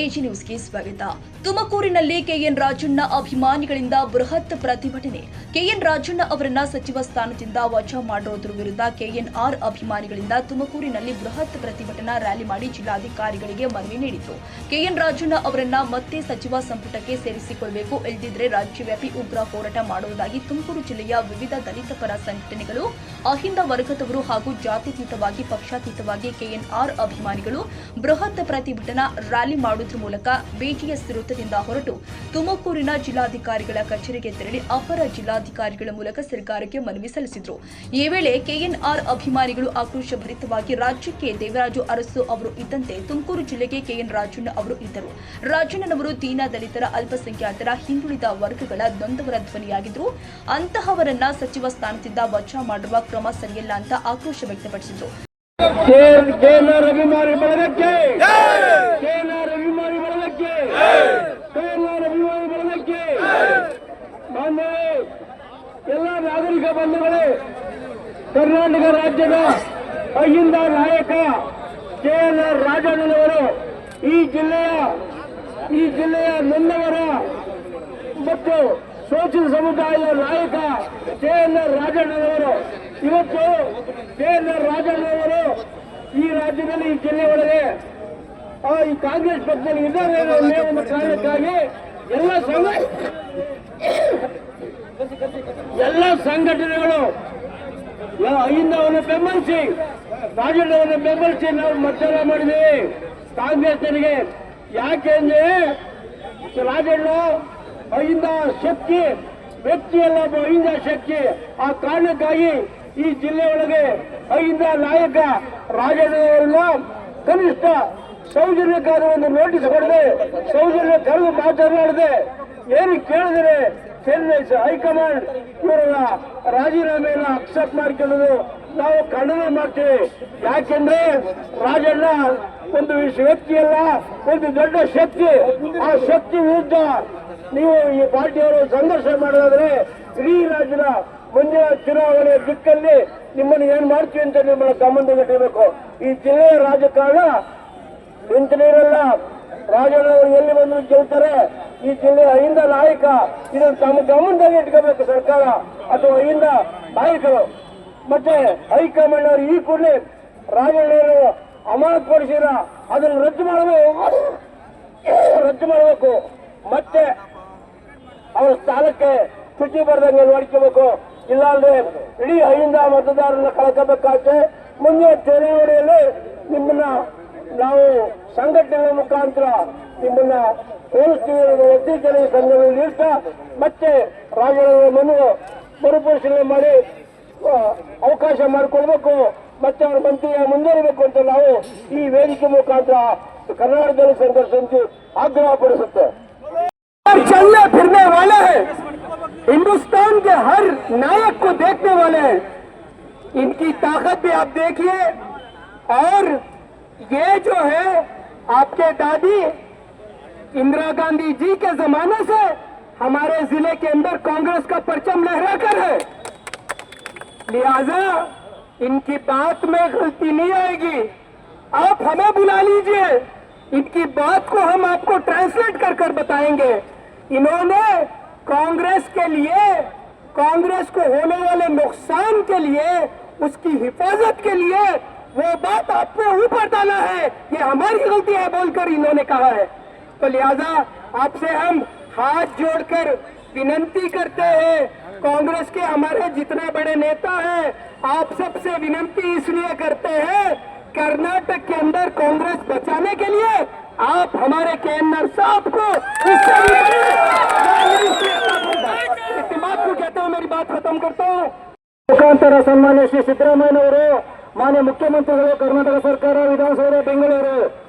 AG ನ್ಯೂಸ್ಗೆ ಸ್ವಾಗತ. ತುಮಕೂರಿನಲ್ಲಿ ಕೆಎನ್ ರಾಜಣ್ಣ ಅಭಿಮಾನಿಗಳಿಂದ ಬೃಹತ್ ಪ್ರತಿಭಟನೆ. ಕೆಎನ್ ರಾಜಣ್ಣ ಅವರನ್ನ ಸಚಿವ ಸ್ಥಾನದಿಂದ ವಜಾ ಮಾಡುವುದರ ವಿರುದ್ಧ ಕೆಎನ್ಆರ್ ಅಭಿಮಾನಿಗಳಿಂದ ತುಮಕೂರಿನಲ್ಲಿ ಬೃಹತ್ ಪ್ರತಿಭಟನಾ ರ್ಯಾಲಿ ಮಾಡಿ ಜಿಲ್ಲಾಧಿಕಾರಿಗಳಿಗೆ ಮನವಿ ನೀಡಿತು. ಕೆಎನ್ ರಾಜಣ್ಣ ಅವರನ್ನ ಮತ್ತೆ ಸಚಿವ ಸಂಪುಟಕ್ಕೆ ಸೇರಿಸಿಕೊಳ್ಳಬೇಕು, ಇಲ್ಲದಿದ್ದರೆ ರಾಜ್ಯವ್ಯಾಪಿ ಉಗ್ರ ಹೋರಾಟ ಮಾಡುವುದಾಗಿ ತುಮಕೂರು ಜಿಲ್ಲೆಯ ವಿವಿಧ ದಲಿತ ಪರ ಸಂಘಟನೆಗಳು, ಅಹಿಂದ ವರ್ಗದವರು ಹಾಗೂ ಜಾತ್ಯತೀತವಾಗಿ ಪಕ್ಷಾತೀತವಾಗಿ ಕೆಎನ್ಆರ್ ಅಭಿಮಾನಿಗಳು ಬೃಹತ್ ಪ್ರತಿಭಟನಾ ರ್ಯಾಲಿ ಮಾಡುವುದರ ಮೂಲಕ ಬಿಟಿಎಸ್ ವೃತ್ತದಿಂದ ಹೊರಟು ತುಮಕೂರಿನ ಜಿಲ್ಲಾಧಿಕಾರಿಗಳ ಕಚೇರಿಗೆ ತೆರಳಿ ಅಪರ ಜಿಲ್ಲಾಧಿಕಾರಿಗಳ ಮೂಲಕ ಸರ್ಕಾರಕ್ಕೆ ಮನವಿ ಸಲ್ಲಿಸಿದರು. ಈ ವೇಳೆ ಕೆಎನ್ಆರ್ ಅಭಿಮಾನಿಗಳು ಆಕ್ರೋಶಭರಿತವಾಗಿ ರಾಜ್ಯಕ್ಕೆ ದೇವರಾಜು ಅರಸು ಅವರು ಇದ್ದಂತೆ ತುಮಕೂರು ಜಿಲ್ಲೆಗೆ ಕೆಎನ್ ರಾಜಣ್ಣ ಅವರು ಇದ್ದರು. ರಾಜಣ್ಣನವರು ದೀನ ದಲಿತರ, ಅಲ್ಪಸಂಖ್ಯಾತರ, ಹಿಂದುಳಿದ ವರ್ಗಗಳ ನೊಂದವರ ಧ್ವನಿಯಾಗಿದ್ದರು. ಅಂತಹವರನ್ನ ಸಚಿವ ಸ್ಥಾನದಿಂದ ವಜಾ ಮಾಡುವ ಕ್ರಮ ಸರಿಯಲ್ಲ ಅಂತ ಆಕ್ರೋಶ ವ್ಯಕ್ತಪಡಿಸಿದರು. ಕೆಎನ್ಆರ್ ಅಭಿಮಾನಿ ಬಳಗಕ್ಕೆ, ಕೆಎನ್ಆರ್ ಅಭಿಮಾನಿ ಬಳಗಕ್ಕೆ, ಕೆಎನ್ಆರ್ ಅಭಿಮಾನಿ ಬಳಗಕ್ಕೆ ಮಾನ್ಯ ಎಲ್ಲ ನಾಗರಿಕ ಬಂಧುಗಳೇ, ಕರ್ನಾಟಕ ರಾಜ್ಯದ ಅಹಿಂದ ನಾಯಕ ಕೆಎನ್ಆರ್ ರಾಜಣ್ಣನವರು ಈ ಜಿಲ್ಲೆಯ ನೊಂದವರ ಮತ್ತು ಶೋಷಿತ ಸಮುದಾಯದ ನಾಯಕ ಕೆಎನ್ಆರ್ ರಾಜಣ್ಣನವರು ಇವತ್ತು ಕೆಎನ್ಆರ್ ರಾಜಣ್ಣನವರು ಈ ರಾಜ್ಯದಲ್ಲಿ ಈ ಜಿಲ್ಲೆ ಒಳಗೆ ಈ ಕಾಂಗ್ರೆಸ್ ಪಕ್ಷದಲ್ಲಿ ಇದ್ದಾರೆ ಅನ್ನೋ ಒಂದು ಕಾರಣಕ್ಕಾಗಿ ಎಲ್ಲ ಸಂಘಟನೆಗಳು ಅಹಿಂದವನ್ನು ಬೆಂಬಲಿಸಿ, ರಾಜಣ್ಣವನ್ನು ಬೆಂಬಲಿಸಿ ನಾವು ಮತದಾನ ಮಾಡಿದ್ದೀವಿ ಕಾಂಗ್ರೆಸ್ನರಿಗೆ. ಯಾಕೆಂದ್ರೆ ರಾಜಣ್ಣ ಅಹಿಂದ ಶಕ್ತಿ, ವ್ಯಕ್ತಿಯಲ್ಲ, ಅಹಿಂದ ಶಕ್ತಿ. ಆ ಕಾರಣಕ್ಕಾಗಿ ಈ ಜಿಲ್ಲೆ ಒಳಗೆ ಅಹಿಂದ ನಾಯಕ ರಾಜಣ್ಣವರನ್ನ ಕನಿಷ್ಠ ಸೌಜನ್ಯಕ್ಕಾದ ಒಂದು ನೋಟಿಸ್ ಕೊಡದೆ, ಸೌಜನ್ಯ ಕರೆದು ಮಾತನಾಡದೆ, ಏನು ಕೇಳಿದರೆ ಚೆನ್ನೈ ಹೈಕಮಾಂಡ್ ಇವರ ರಾಜೀನಾಮೆಯನ್ನು ಅಕ್ಸೆಪ್ಟ್ ಮಾಡಿಕೊಳ್ಳೋದು ನಾವು ಖಂಡನೆ ಮಾಡ್ತೀವಿ. ಯಾಕೆಂದ್ರೆ ರಾಜಣ್ಣ ಒಂದು ವ್ಯಕ್ತಿಯಲ್ಲ, ಒಂದು ದೊಡ್ಡ ಶಕ್ತಿ. ಆ ಶಕ್ತಿ ವಿರುದ್ಧ ನೀವು ಈ ಪಾರ್ಟಿಯವರು ಸಂಘರ್ಷ ಮಾಡೋದಾದ್ರೆ ಇಡೀ ರಾಜ್ಯದ ಮುಂದಿನ ಚುನಾವಣೆಯ ದಿಕ್ಕಲ್ಲಿ ನಿಮ್ಮನ್ನು ಏನ್ ಮಾಡ್ತೀವಿ ಅಂತ ನಿಮ್ಮನ್ನ ಗಮನದಲ್ಲಿಡಬೇಕು. ಈ ಜಿಲ್ಲೆಯ ರಾಜಕಾರಣ ನಿಂತು ನೀರಲ್ಲ. ರಾಜಣ್ಣವರು ಎಲ್ಲಿ ಬಂದು ಗೆಲ್ತಾರೆ. ಈ ಜಿಲ್ಲೆಯ ಅಹಿಂದ ನಾಯಕ, ಇದನ್ನು ತಮ್ಮ ಗಮನದಲ್ಲಿ ಇಟ್ಕೋಬೇಕು ಸರ್ಕಾರ ಅಥವಾ ಅಹಿಂದ ನಾಯಕರು. ಮತ್ತೆ ಹೈಕಮಾಂಡ್ ಅವರು ಈ ಕೂಡಲೇ ರಾಜಣ್ಣವರು ಅಮಾನತುಪಡಿಸಿರ ಅದನ್ನು ರದ್ದು ಮಾಡಬೇಕು. ಮತ್ತೆ ಅವರ ಸ್ಥಾನಕ್ಕೆ ಚುಚ್ಚಿ ಬರ್ದಂಗೆ ನೋಡ್ಕೋಬೇಕು. ಇಲ್ಲಾಂದ್ರೆ ಇಡೀ ಅಹಿಂದ ಮತದಾರರನ್ನ ಕಳ್ಕೋಬೇಕಾಗುತ್ತೆ. ಮುಂದಿನ ಚುನಾವಣೆಯಲ್ಲಿ ನಿಮ್ಮನ್ನ ನಾವು ಸಂಘಟನೆಗಳ ಮುಖಾಂತರ ನಿಮ್ಮನ್ನ ಹೋಲಿಸ್ತೀವಿ ಎಚ್ಚರಿಕೆ ಸಂಘದಲ್ಲಿ ನೀಡ್ತಾ ಮತ್ತೆ ರಾಜಣ್ಣವರ ಮರುಪರಿಶೀಲನೆ ಮಾಡಿ ಅವಕಾಶ ಮಾಡಿಕೊಳ್ಬೇಕು, ಮತ್ತೆ ಅವರ ಮಂತ್ರಿಯ ಮುಂದುವರಿಬೇಕು ಅಂತ ನಾವು ಈ ವೇದಿಕೆ ಮುಖಾಂತರ ಕರ್ನಾಟಕದಲ್ಲಿ ಸಂಘರ್ಷ ಆಗ್ರಹ ಪಡಿಸುತ್ತೆ. चलने फिरने वाले हैं, हिंदुस्तान के हर नायक को देखने वाले हैं. इनकी ताकत भी आप देखिए. और ये जो है आपके दादी इंदिरा गांधी जी के जमाने से हमारे जिले के अंदर कांग्रेस का परचम लहरा कर है. लिहाजा इनकी बात में गलती नहीं आएगी. आप हमें बुला लीजिए, इनकी बात को हम आपको ट्रांसलेट कर बताएंगे. इन्होंने कांग्रेस के लिए, कांग्रेस को होने वाले नुकसान के लिए, उसकी हिफाजत के लिए वो बात आपको ऊपर डाला है. ये हमारी गलती है बोलकर इन्होंने कहा है. तो लिहाजा आपसे हम हाथ जोड़कर विनती करते हैं, कांग्रेस के हमारे जितने बड़े नेता हैं, आप सबसे विनती इसलिए करते हैं, कर्नाटक के अंदर कांग्रेस बचाने के लिए आप हमारे केएनआर साहब को बात को कहता हूँ. मेरी बात खत्म करता हूँ. ಮುಖಾಂತರ ಸನ್ಮಾನ್ಯ ಶ್ರೀ ಸಿದ್ದರಾಮಯ್ಯನವರು, ಮಾನ್ಯ ಮುಖ್ಯಮಂತ್ರಿಗಳು, ಕರ್ನಾಟಕ ಸರ್ಕಾರ, ವಿಧಾನಸೌಧ ಬೆಂಗಳೂರು,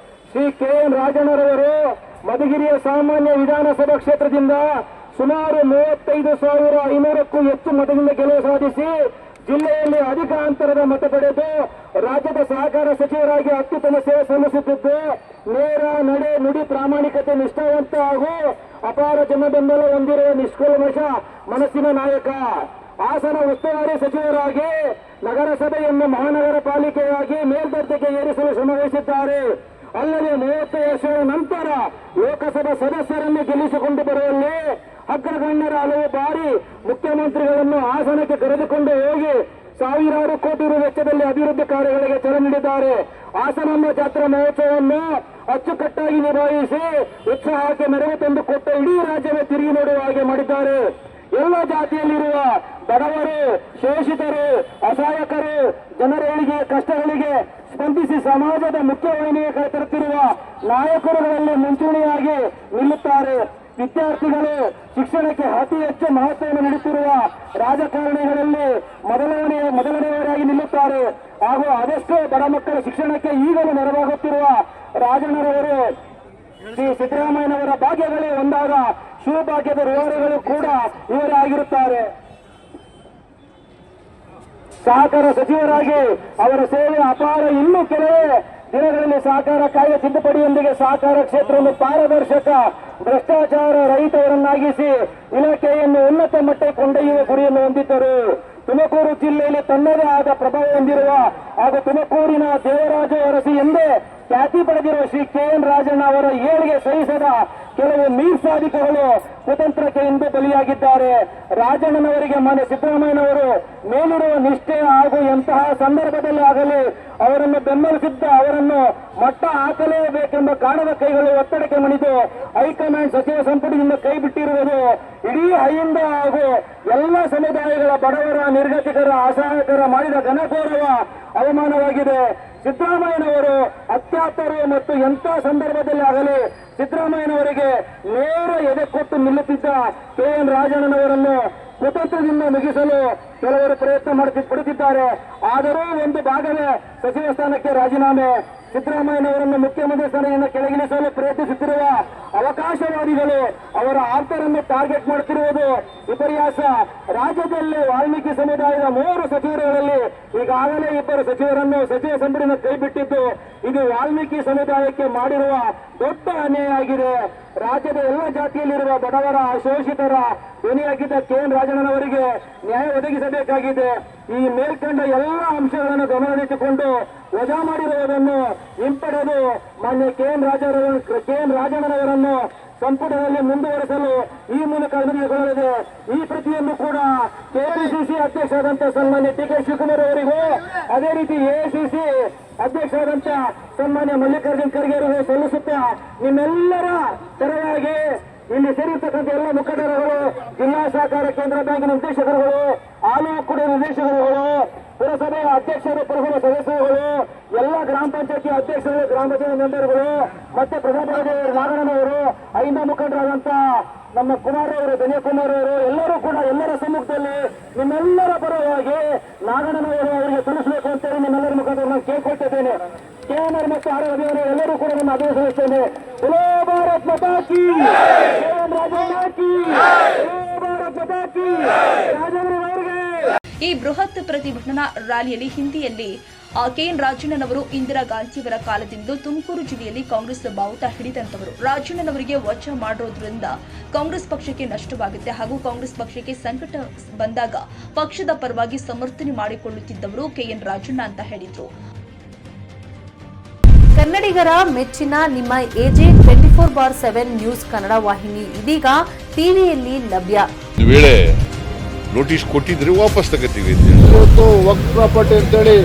ಶ್ರೀ ಕೆಎನ್ ರಾಜಣ್ಣರವರು ಮಧುಗಿರಿಯ ಸಾಮಾನ್ಯ ವಿಧಾನಸಭಾ ಕ್ಷೇತ್ರದಿಂದ ಸುಮಾರು 35,500ಕ್ಕೂ ಹೆಚ್ಚು ಮತದಿಂದ ಗೆಲುವು ಸಾಧಿಸಿ ಜಿಲ್ಲೆಯಲ್ಲಿ ಅಧಿಕ ಅಂತರದ ಮತ ಪಡೆದು ರಾಜ್ಯದ ಸಹಕಾರ ಸಚಿವರಾಗಿ ಅತ್ಯುತ್ತಮ ಸೇವೆ ಸಲ್ಲಿಸುತ್ತಿದ್ದು, ನೇರ ನಡೆ ನುಡಿ ಪ್ರಾಮಾಣಿಕತೆ, ನಿಷ್ಠಾವಂತ ಹಾಗೂ ಅಪಾರ ಜನಬೆಂಬಲ ಹೊಂದಿರುವ ನಿಷ್ಕಲ್ಮಶ ಮನಸ್ಸಿನ ನಾಯಕ. ಹಾಸನ ಉಸ್ತುವಾರಿ ಸಚಿವರಾಗಿ ನಗರಸಭೆಯನ್ನು ಮಹಾನಗರ ಪಾಲಿಕೆಯಾಗಿ ಮೇಲ್ದರ್ಜೆಗೆ ಏರಿಸಲು ಶ್ರಮವಹಿಸಿದ್ದಾರೆ. ಅಲ್ಲದೆ 30 ವರ್ಷಗಳ ನಂತರ ಲೋಕಸಭಾ ಸದಸ್ಯರನ್ನು ಗೆಲ್ಲಿಸಿಕೊಂಡು ಬರುವಲ್ಲಿ ಅಗ್ರಗಣ್ಯರ ಹಲವು ಬಾರಿ ಮುಖ್ಯಮಂತ್ರಿಗಳನ್ನು ಹಾಸನಕ್ಕೆ ಕರೆದುಕೊಂಡು ಹೋಗಿ ಸಾವಿರಾರು ಕೋಟಿ ರು ವೆಚ್ಚದಲ್ಲಿ ಅಭಿವೃದ್ಧಿ ಕಾರ್ಯಗಳಿಗೆ ಚಾಲನೆ ನೀಡಿದ್ದಾರೆ. ಹಾಸನಾಂಬ ಜಾತ್ರಾ ಮಹೋತ್ಸವವನ್ನು ಅಚ್ಚುಕಟ್ಟಾಗಿ ನಿರ್ವಹಿಸಿ ಉತ್ಸಾಹಕ್ಕೆ ಮೆರುಗು ತಂದುಕೊಟ್ಟು ಇಡೀ ರಾಜ್ಯವೇ ತಿರುಗಿ ನೋಡುವ ಹಾಗೆ ಮಾಡಿದ್ದಾರೆ. ಎಲ್ಲ ಜಾತಿಯಲ್ಲಿರುವ ಬಡವರು, ಶೋಷಿತರು, ಅಸಹಾಯಕರು ಜನರ ಏಳಿಗೆ ಕಷ್ಟಗಳಿಗೆ ಸ್ಪಂದಿಸಿ ಸಮಾಜದ ಮುಖ್ಯವಾಹಿನಿಗೆ ತರುತ್ತಿರುವ ನಾಯಕರುಗಳಲ್ಲಿ ಮುಂಚೂಣಿಯಾಗಿ ನಿಲ್ಲುತ್ತಾರೆ. ವಿದ್ಯಾರ್ಥಿಗಳು ಶಿಕ್ಷಣಕ್ಕೆ ಅತಿ ಹೆಚ್ಚು ಮಹತ್ವವನ್ನು ನೀಡುತ್ತಿರುವ ರಾಜಕಾರಣಿಗಳಲ್ಲಿ ಮೊದಲನೆಯವರಾಗಿ ನಿಲ್ಲುತ್ತಾರೆ. ಹಾಗೂ ಅದೆಷ್ಟೋ ಬಡ ಮಕ್ಕಳ ಶಿಕ್ಷಣಕ್ಕೆ ಈಗಲೂ ನೆರವಾಗುತ್ತಿರುವ ರಾಜಣ್ಣರವರು ಶ್ರೀ ಸಿದ್ದರಾಮಯ್ಯನವರ ಭಾಗ್ಯಗಳೇ ಒಂದಾದ ಶಿವಭಾಗ್ಯದ ರೂವಾರಿಗಳು ಕೂಡ ಇವರೇ ಆಗಿರುತ್ತಾರೆ. ಸಹಕಾರ ಸಚಿವರಾಗಿ ಅವರ ಸೇವೆ ಅಪಾರ. ಇನ್ನೂ ಕೆಲವೇ ದಿನಗಳಲ್ಲಿ ಸಹಕಾರ ಕಾಯ್ದೆ ತಿದ್ದುಪಡಿಯೊಂದಿಗೆ ಸಹಕಾರ ಕ್ಷೇತ್ರವನ್ನು ಪಾರದರ್ಶಕ, ಭ್ರಷ್ಟಾಚಾರ ರಹಿತವರನ್ನಾಗಿಸಿ ಇಲಾಖೆಯನ್ನು ಉನ್ನತ ಮಟ್ಟಕ್ಕೆ ಕೊಂಡೊಯ್ಯುವ ಗುರಿಯನ್ನು ಹೊಂದಿದ್ದರು. ತುಮಕೂರು ಜಿಲ್ಲೆಯಲ್ಲಿ ತನ್ನದೇ ಆದ ಪ್ರಭಾವ ಹೊಂದಿರುವ ಹಾಗೂ ತುಮಕೂರಿನ ದೇವರಾಜ ಅರಸಿ ಎಂದೇ ಖ್ಯಾತಿ ಪಡೆದಿರುವ ಶ್ರೀ KN ರಾಜಣ್ಣ ಅವರ ಏಳಿಗೆ ಸಹಿಸದ ಕೆಲವು ಮೀರ್ಸಾಧಿಕಗಳು ಕುತಂತ್ರಕ್ಕೆ ಇಂದು ಬಲಿಯಾಗಿದ್ದಾರೆ. ರಾಜಣ್ಣನವರಿಗೆ ಮಾನ್ಯ ಸಿದ್ದರಾಮಯ್ಯನವರು ಮೇಲಿರುವ ನಿಷ್ಠೆ ಹಾಗೂ ಎಂತಹ ಸಂದರ್ಭದಲ್ಲಿ ಆಗಲಿ ಅವರನ್ನು ಬೆಂಬಲಿಸಿದ್ದ ಅವರನ್ನು ಮಟ್ಟ ಹಾಕಲೇಬೇಕೆಂಬ ಕಾಣದ ಕೈಗಳು ಒತ್ತಡಕ್ಕೆ ಮಣಿದು ಹೈಕಮಾಂಡ್ ಸಚಿವ ಸಂಪುಟದಿಂದ ಕೈ ಬಿಟ್ಟಿರುವುದು ಇಡೀ ಅಹಿಂದ ಹಾಗೂ ಎಲ್ಲ ಸಮುದಾಯಗಳ ಬಡವರ, ನಿರ್ಗತಿಕರ, ಅಸಹಾಯಕರ ಮಾಡಿದ ಘನಘೋರವ ಅವಮಾನವಾಗಿದೆ. ಸಿದ್ದರಾಮಯ್ಯನವರು ಅತ್ಯಾಪ್ತರು ಮತ್ತು ಎಂಥ ಸಂದರ್ಭದಲ್ಲಿ ಆಗಲಿ ಸಿದ್ದರಾಮಯ್ಯನವರಿಗೆ ನೇರ ಎದೆ ಕೊಟ್ಟು ನಿಲ್ಲುತ್ತಿದ್ದ KN ರಾಜಣ್ಣನವರನ್ನು ಕುತಂತ್ರದಿಂದ ಮುಗಿಸಲು ಕೆಲವರು ಪ್ರಯತ್ನ ಪಡುತ್ತಿದ್ದಾರೆ. ಆದರೂ ಒಂದು ಭಾಗವೇ ಸಚಿವ ಸ್ಥಾನಕ್ಕೆ ರಾಜೀನಾಮೆ. ಸಿದ್ದರಾಮಯ್ಯನವರನ್ನು ಮುಖ್ಯಮಂತ್ರಿ ಸ್ಥಾನದಿಂದ ಕೆಳಗಿಳಿಸಲು ಪ್ರಯತ್ನಿಸುತ್ತಿರುವ ಅವಕಾಶವಾದಿಗಳು ಅವರ ಆಪ್ತರನ್ನು ಟಾರ್ಗೆಟ್ ಮಾಡುತ್ತಿರುವುದು ವಿಪರ್ಯಾಸ. ರಾಜ್ಯದಲ್ಲಿ ವಾಲ್ಮೀಕಿ ಸಮುದಾಯದ 3 ಸಚಿವರುಗಳಲ್ಲಿ ಈಗಾಗಲೇ 2 ಸಚಿವರನ್ನು ಸಚಿವ ಸಂಪುಟದಿಂದ ಕೈಬಿಟ್ಟಿದ್ದು ಇದು ವಾಲ್ಮೀಕಿ ಸಮುದಾಯಕ್ಕೆ ಮಾಡಿರುವ ದೊಡ್ಡ ಅನ್ಯಾಯ ಆಗಿದೆ. ರಾಜ್ಯದ ಎಲ್ಲ ಜಾತಿಯಲ್ಲಿರುವ ಬಡವರ, ಶೋಷಿತರ ಧ್ವನಿಯಾಗಿದ್ದ KN ರಾಜಣ್ಣನವರಿಗೆ ನ್ಯಾಯ ಒದಗಿಸಬೇಕಾಗಿದೆ. ಈ ಮೇಲ್ಕಂಡ ಎಲ್ಲ ಅಂಶಗಳನ್ನು ಗಮನದಲ್ಲಿಟ್ಟುಕೊಂಡು ವಜಾ ಮಾಡಿರುವುದನ್ನು ಹಿಂಪಡೆದು ಮಾನ್ಯ KN ರಾಜಣ್ಣನವರನ್ನು ಸಂಪುಟದಲ್ಲಿ ಮುಂದುವರೆಸಲು ಈ ಮೂಲಕ ಅನುಮತಿಗೊಳ್ಳಲಿದೆ. ಈ ಪ್ರತಿಯನ್ನು ಕೂಡ ಕೆಪಿಸಿಸಿ ಅಧ್ಯಕ್ಷರಾದಂತಹ ಸನ್ಮಾನ್ಯ DK ಶಿವಕುಮಾರ್ ಅವರಿಗೂ ಅದೇ ರೀತಿ AICC ಅಧ್ಯಕ್ಷರಾದಂತ ಸನ್ಮಾನ್ಯ ಮಲ್ಲಿಕಾರ್ಜುನ್ ಖರ್ಗೆ ಅವರಿಗೂ ಸಲ್ಲಿಸುತ್ತಾ ನಿಮ್ಮೆಲ್ಲರ ಪರವಾಗಿ ಇಲ್ಲಿ ಸೇರಿರ್ತಕ್ಕಂಥ ಎಲ್ಲ ಮುಖಂಡರುಗಳು, ಜಿಲ್ಲಾ ಸಹಕಾರ ಕೇಂದ್ರ ಬ್ಯಾಂಕ್ ನಿರ್ದೇಶಕರುಗಳು, ಹಾಲು ಕೂಡ ನಿರ್ದೇಶಕರುಗಳು, ಪುರಸಭೆಯ ಅಧ್ಯಕ್ಷರು, ಪುರಸಭಾ ಸದಸ್ಯರುಗಳು, ಎಲ್ಲ ಗ್ರಾಮ ಪಂಚಾಯತಿ ಅಧ್ಯಕ್ಷರು, ಗ್ರಾಮ ಪಂಚಾಯತ್ ಮೆಂಬರ್ಗಳು, ಮತ್ತೆ ಪ್ರಧಾನಮಂತ್ರಿ ನಾಗಣ್ಣನವರು, ಐಂದ ಮುಖಂಡರಾದಂತ ನಮ್ಮ ಕುಮಾರ್ ಅವರು, ಧನ್ಯಕುಮಾರ್ ಅವರು ಎಲ್ಲರೂ ಕೂಡ ಎಲ್ಲರ ಸಮ್ಮುಖದಲ್ಲಿ ನಿಮ್ಮೆಲ್ಲರ ಪರವಾಗಿ ನಾಗಣ್ಣನವರು ಅವರಿಗೆ ಸಲ್ಲಿಸಬೇಕು ಅಂತೇಳಿ ನಿಮ್ಮೆಲ್ಲರ ಮುಖಾಂತರ ನಾನು ಕೇಳ್ಕೊಳ್ತಿದ್ದೇನೆ. KN ಮತ್ತು ಆರ್ ಅಭಿಮಾನಿ ಎಲ್ಲರೂ ಕೂಡ ನನ್ನ ಅಭಿನಯಿಸುತ್ತೇನೆ. ಭಾರತ್ ಮಾತಾ ಕೀ, KN ರಾಜಣ್ಣ ಕೀ, ಭಾರತ್ ಮಾತಾ ಕೀ, ರಾಜಣ್ಣ ಅವರಿಗೆ. ಈ ಬೃಹತ್ ಪ್ರತಿಭಟನಾ ರ್ಯಾಲಿಯಲ್ಲಿ ಹಿಂದಿಯಲ್ಲಿ KN ರಾಜಣ್ಣನವರು ಇಂದಿರಾ ಗಾಂಧಿಯವರ ಕಾಲದಿಂದ ತುಮಕೂರು ಜಿಲ್ಲೆಯಲ್ಲಿ ಕಾಂಗ್ರೆಸ್ ಬಾವುಟ ಹಿಡಿದಂತವರು. ರಾಜಣ್ಣನವರಿಗೆ ವಜಾ ಮಾಡೋದ್ರಿಂದ ಕಾಂಗ್ರೆಸ್ ಪಕ್ಷಕ್ಕೆ ನಷ್ಟವಾಗುತ್ತೆ ಹಾಗೂ ಕಾಂಗ್ರೆಸ್ ಪಕ್ಷಕ್ಕೆ ಸಂಕಟ ಬಂದಾಗ ಪಕ್ಷದ ಪರವಾಗಿ ಸಮರ್ಥನೆ ಮಾಡಿಕೊಳ್ಳುತ್ತಿದ್ದವರು KN ರಾಜಣ್ಣ ಅಂತ ಹೇಳಿದ್ರು. ಕನ್ನಡಿಗರ ಮೆಚ್ಚಿನ ನಿಮ್ಮ AJ 24/7 ನ್ಯೂಸ್ ಕನ್ನಡ ವಾಹಿನಿ ಇದೀಗ ಟಿವಿಯಲ್ಲಿ ಲಭ್ಯ. ವೇಳೆ ನೋಟಿಸ್ ಕೊಟ್ಟಿದ್ರೆ ವಾಪಸ್ ತಗೋತೀವಿ. ಇವತ್ತು ವಕ್ಫ್ ಪ್ರಾಪರ್ಟಿ ಅಂತೇಳಿ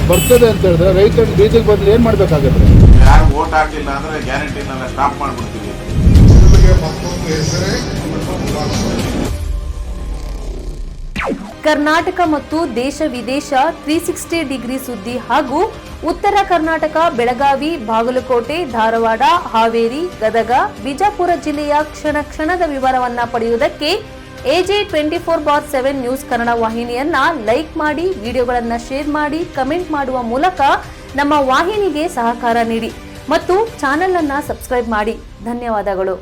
ಬರ್ತದೆ ಅಂತ ಹೇಳಿದ್ರೆ ರೈತರ ಬೀಜಕ್ಕೆ ಬದಲು ಏನ್ ಮಾಡ್ಬೇಕಾಗತ್ತೆ? ಯಾರು ವೋಟ್ ಹಾಕಿಲ್ಲ ಅಂದ್ರೆ ಗ್ಯಾರಂಟಿನೆಲ್ಲ ಸ್ಟಾಪ್ ಮಾಡ್ಬಿಡ್ತೀವಿ. ಕರ್ನಾಟಕ ಮತ್ತು ದೇಶ ವಿದೇಶ 360 ಡಿಗ್ರಿ ಸುದ್ದಿ ಹಾಗೂ ಉತ್ತರ ಕರ್ನಾಟಕ, ಬೆಳಗಾವಿ, ಬಾಗಲಕೋಟೆ, ಧಾರವಾಡ, ಹಾವೇರಿ, ಗದಗ, ಬಿಜಾಪುರ ಜಿಲ್ಲೆಯ ಕ್ಷಣ ಕ್ಷಣದ ವಿವರವನ್ನ ಪಡೆಯುವುದಕ್ಕೆ AJ 24/7 ನ್ಯೂಸ್ ಕನ್ನಡ ವಾಹಿನಿಯನ್ನ ಲೈಕ್ ಮಾಡಿ, ವಿಡಿಯೋಗಳನ್ನ ಶೇರ್ ಮಾಡಿ, ಕಮೆಂಟ್ ಮಾಡುವ ಮೂಲಕ ನಮ್ಮ ವಾಹಿನಿಗೆ ಸಹಕಾರ ನೀಡಿ ಮತ್ತು ಚಾನೆಲ್ ಅನ್ನ ಸಬ್ಸ್ಕ್ರೈಬ್ ಮಾಡಿ. ಧನ್ಯವಾದಗಳು.